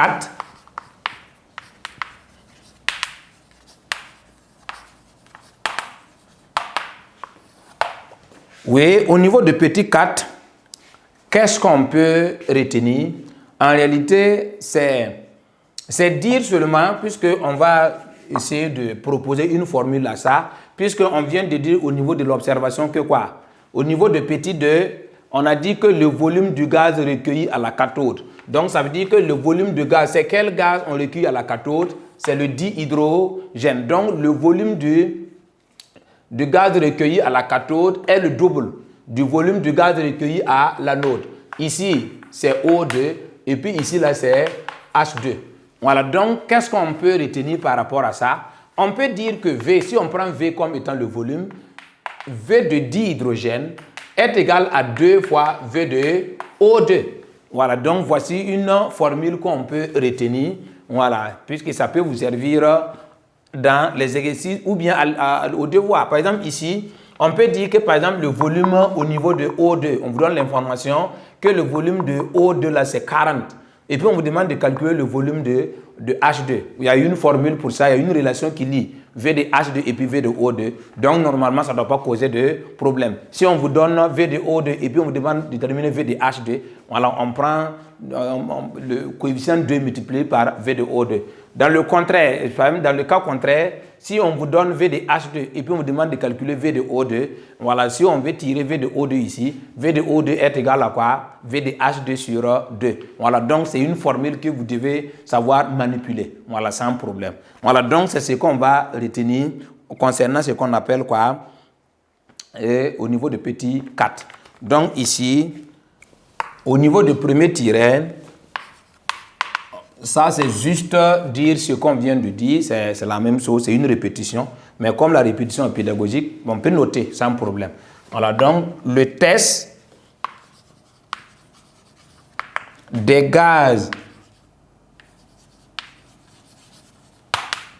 4. Oui, au niveau de petit 4, qu'est-ce qu'on peut retenir? En réalité, c'est dire seulement, puisqu'on va essayer de proposer une formule à ça, puisqu'on vient de dire au niveau de l'observation que quoi? Au niveau de petit 2, on a dit que le volume du gaz recueilli à la cathode. Donc, ça veut dire que le volume de gaz, c'est quel gaz on recueille à la cathode? C'est le dihydrogène. Donc, le volume du gaz recueilli à la cathode est le double du volume du gaz recueilli à l'anode. Ici, c'est O2 et puis ici, là, c'est H2. Voilà, donc, qu'est-ce qu'on peut retenir par rapport à ça? On peut dire que V, si on prend V comme étant le volume, V de dihydrogène est égal à 2 fois V de O2. Voilà, donc voici une formule qu'on peut retenir, voilà, puisque ça peut vous servir dans les exercices ou bien au devoir. Par exemple, ici, on peut dire que par exemple, le volume au niveau de O2, on vous donne l'information que le volume de O2 là, c'est 40. Et puis, on vous demande de calculer le volume de H2. Il y a une formule pour ça, il y a une relation qui lie V de H2 et puis V de O2. Donc, normalement, ça ne doit pas causer de problème. Si on vous donne V de O2 et puis on vous demande de déterminer V de H2, voilà, on prend le coefficient 2 multiplié par V de O2. Dans le contraire, dans le cas contraire, si on vous donne V de H2 et puis on vous demande de calculer V de O2, voilà, si on veut tirer V de O2 ici, V de O2 est égal à quoi? V de H2 sur 2. Voilà, donc c'est une formule que vous devez savoir manipuler. Voilà, sans problème. Voilà, donc c'est ce qu'on va retenir concernant ce qu'on appelle quoi? Au niveau de petit 4. Donc ici, au niveau du premier tiret, ça, c'est juste dire ce qu'on vient de dire, c'est la même chose, c'est une répétition. Mais comme la répétition est pédagogique, on peut noter sans problème. Voilà, donc le test des gaz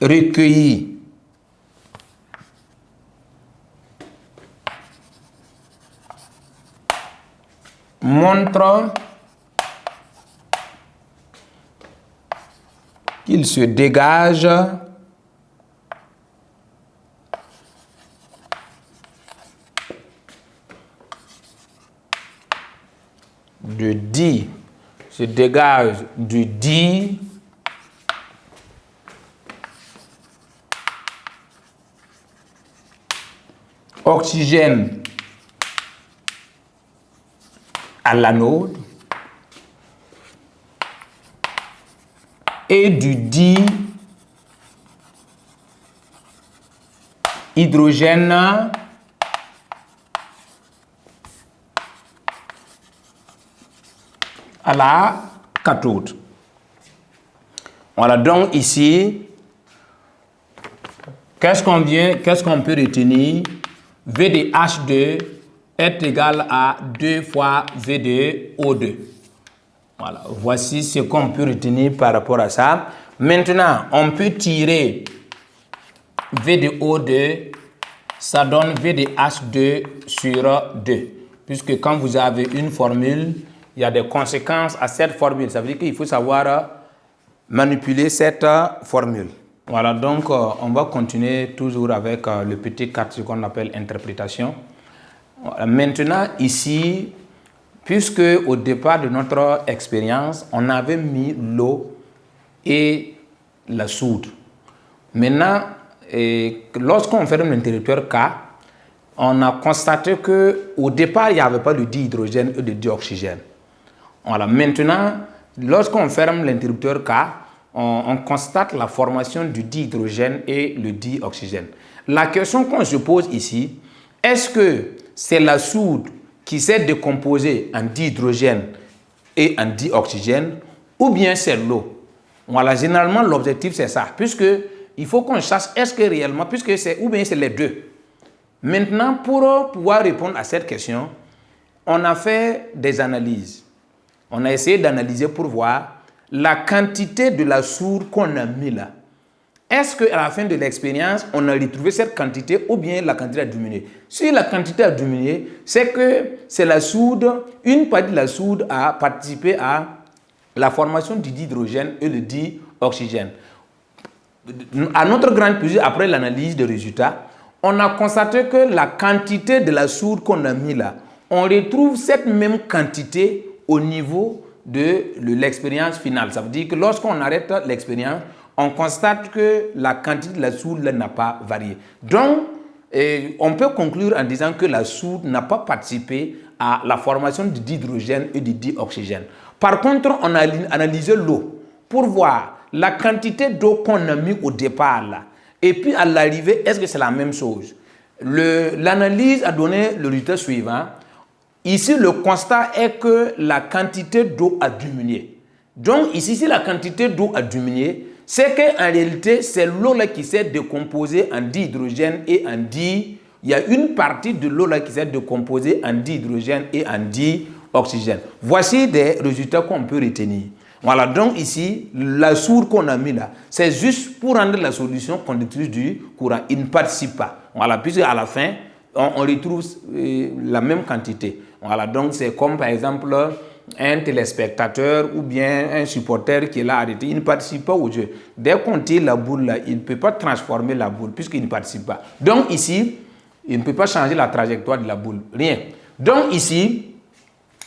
recueillis montre qu'il se dégage du di oxygène à l'anode et du dihydrogène à la cathode. Voilà, donc ici, qu'est-ce qu'on peut retenir? V de H2 est égal à 2 fois V de O2. Voilà, voici ce qu'on peut retenir par rapport à ça. Maintenant, on peut tirer V de O2, ça donne V de H2 sur 2. Puisque quand vous avez une formule, il y a des conséquences à cette formule. Ça veut dire qu'il faut savoir manipuler cette formule. Voilà, donc on va continuer toujours avec le petit 4, ce qu'on appelle interprétation. Voilà, maintenant, ici, puisque au départ de notre expérience, on avait mis l'eau et la soude. Maintenant, lorsqu'on ferme l'interrupteur K, on a constaté qu'au départ, il n'y avait pas de dihydrogène et de dioxygène. Voilà. Maintenant, lorsqu'on ferme l'interrupteur K, on constate la formation du dihydrogène et le dioxygène. La question qu'on se pose ici, est-ce que c'est la soude qui s'est décomposée en dihydrogène et en dioxygène ou bien c'est l'eau? Voilà, généralement, l'objectif, c'est ça, puisque il faut qu'on sache est-ce que réellement, puisque c'est ou bien c'est les deux. Maintenant, pour pouvoir répondre à cette question, on a fait des analyses. On a essayé d'analyser pour voir la quantité de la soude qu'on a mis là. Est-ce qu'à la fin de l'expérience, on a retrouvé cette quantité ou bien la quantité a diminué? Si la quantité a diminué, c'est que c'est la soude, une partie de la soude a participé à la formation du dihydrogène et le dioxygène. À notre grande plaisir, après l'analyse des résultats, on a constaté que la quantité de la soude qu'on a mis là, on retrouve cette même quantité au niveau de l'expérience finale. Ça veut dire que lorsqu'on arrête l'expérience, on constate que la quantité de la soude n'a pas varié. Donc, on peut conclure en disant que la soude n'a pas participé à la formation du dihydrogène et du dioxygène. Par contre, on a analysé l'eau pour voir la quantité d'eau qu'on a mis au départ là. Et puis à l'arrivée, est-ce que c'est la même chose? L'analyse a donné le résultat suivant. Ici, le constat est que la quantité d'eau a diminué. Donc ici, si la quantité d'eau a diminué, c'est qu'en réalité, c'est l'eau là qui s'est décomposée en dihydrogène et en di. Il y a une partie de l'eau là qui s'est décomposée en dihydrogène et en dioxygène. Voici des résultats qu'on peut retenir. Voilà, donc ici, la soude qu'on a mis là, c'est juste pour rendre la solution conductrice du courant. Il ne participe pas. Voilà, puisque à la fin, on retrouve la même quantité. Voilà, donc c'est comme par exemple un téléspectateur ou bien un supporter qui est là arrêté. Il ne participe pas au jeu. Dès qu'on tire la boule là, il ne peut pas transformer la boule puisqu'il ne participe pas. Donc ici, il ne peut pas changer la trajectoire de la boule. Rien. Donc ici,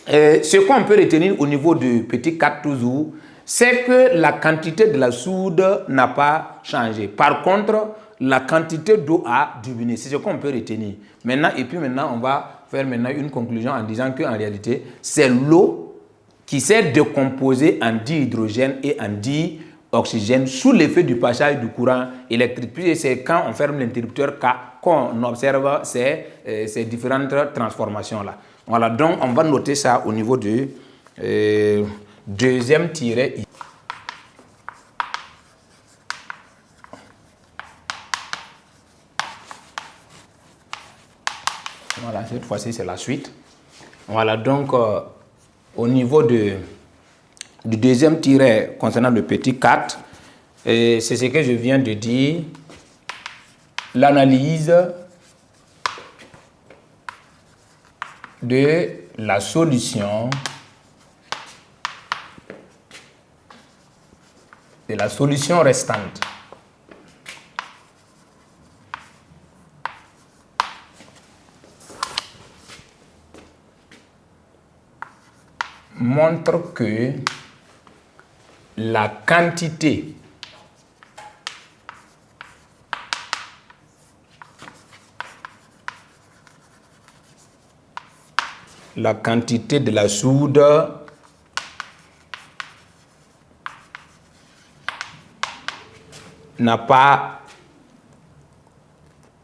ce qu'on peut retenir au niveau du petit 4 toujours, c'est que la quantité de la soude n'a pas changé. Par contre, la quantité d'eau a diminué. C'est ce qu'on peut retenir. Maintenant, et puis maintenant, on va faire maintenant une conclusion en disant qu'en réalité, c'est l'eau qui s'est décomposée en dihydrogène et en dioxygène sous l'effet du passage du courant électrique. Puis c'est quand on ferme l'interrupteur qu'on observe ces différentes transformations-là. Voilà, donc on va noter ça au niveau du deuxième tiret. Voilà, cette fois-ci c'est la suite. Voilà, donc au niveau du deuxième tiret concernant le petit 4, c'est ce que je viens de dire. L'analyse de la solution restante. Montre que la quantité de la soude n'a pas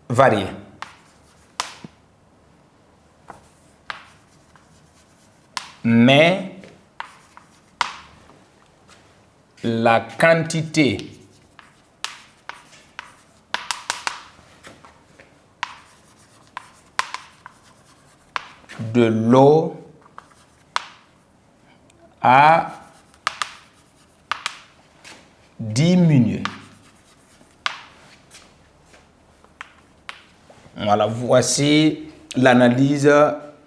varié. Mais la quantité de l'eau a diminué. Voilà, voici l'analyse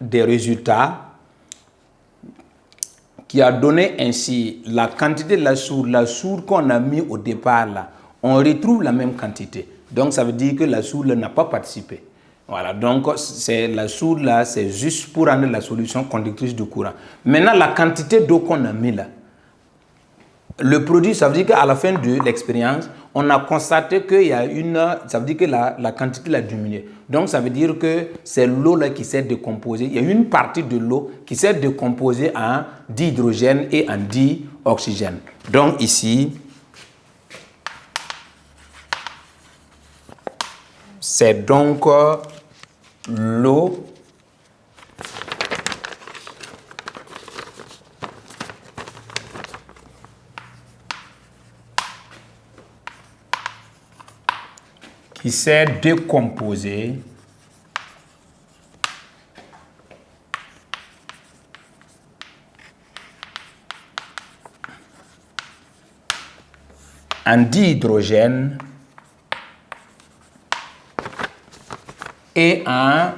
des résultats qui a donné ainsi la quantité de la soude qu'on a mis au départ là, on retrouve la même quantité. Donc ça veut dire que la soude n'a pas participé. Voilà, donc c'est la soude là, c'est juste pour rendre la solution conductrice du courant. Maintenant, la quantité d'eau qu'on a mis là, le produit, ça veut dire qu'à la fin de l'expérience, on a constaté qu'il y a ça veut dire que la quantité a diminué. Donc ça veut dire que c'est l'eau là qui s'est décomposée. Il y a une partie de l'eau qui s'est décomposée en dihydrogène et en dioxygène. Donc ici, c'est donc l'eau qui s'est décomposée en dihydrogène et en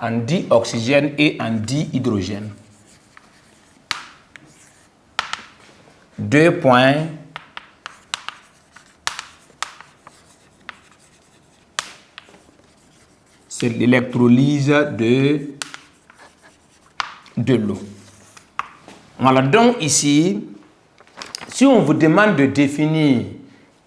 en dioxygène et en dihydrogène. 2 points. C'est l'électrolyse de l'eau. Voilà, donc ici, si on vous demande de définir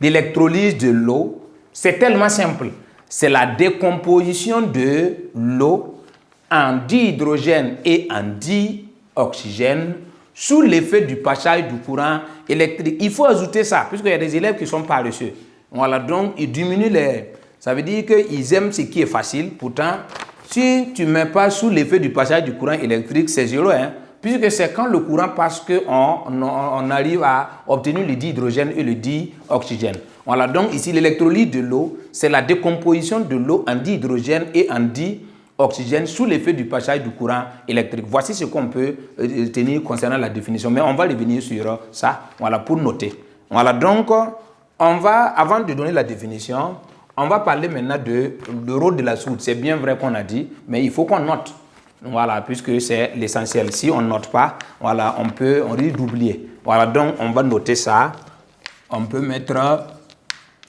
l'électrolyse de l'eau, c'est tellement simple. C'est la décomposition de l'eau en dihydrogène et en dioxygène sous l'effet du passage du courant électrique. Il faut ajouter ça, puisqu'il y a des élèves qui sont paresseux. Voilà, donc ils diminuent les... Ça veut dire qu'ils aiment ce qui est facile. Pourtant, si tu ne mets pas sous l'effet du passage du courant électrique, c'est zéro, hein, puisque c'est quand le courant passe qu'on arrive à obtenir le dihydrogène et le dioxygène. Voilà, donc ici, l'électrolyse de l'eau, c'est la décomposition de l'eau en dihydrogène et en dioxygène sous l'effet du passage du courant électrique. Voici ce qu'on peut tenir concernant la définition, mais on va revenir sur ça, voilà, pour noter. Voilà, donc, on va, avant de donner la définition, on va parler maintenant de le rôle de la soude. C'est bien vrai qu'on a dit, mais il faut qu'on note. Voilà, puisque c'est l'essentiel. Si on ne note pas, voilà, on risque d'oublier. Voilà, donc on va noter ça. On peut mettre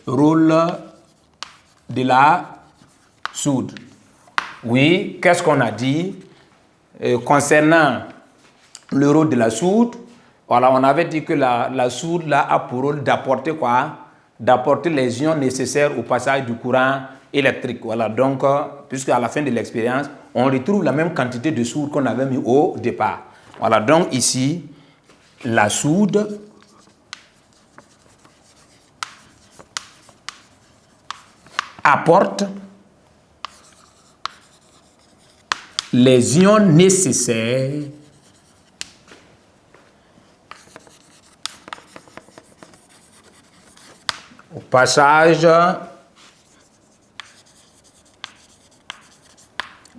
rôle de la soude. Oui, qu'est-ce qu'on a dit concernant le rôle de la soude? Voilà, on avait dit que la soude là, a pour rôle d'apporter quoi? D'apporter les ions nécessaires au passage du courant électrique. Voilà, donc, puisqu'à la fin de l'expérience, on retrouve la même quantité de soude qu'on avait mis au départ. Voilà, donc ici, la soude apporte les ions nécessaires au passage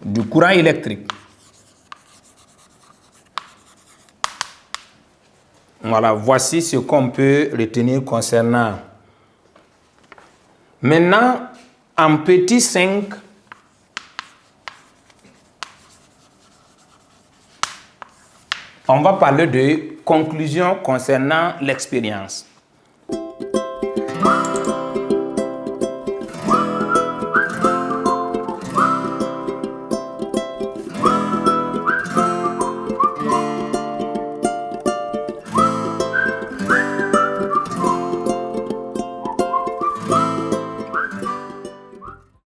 du courant électrique. Voilà, voici ce qu'on peut retenir concernant. Maintenant, en petit 5, on va parler de conclusion concernant l'expérience.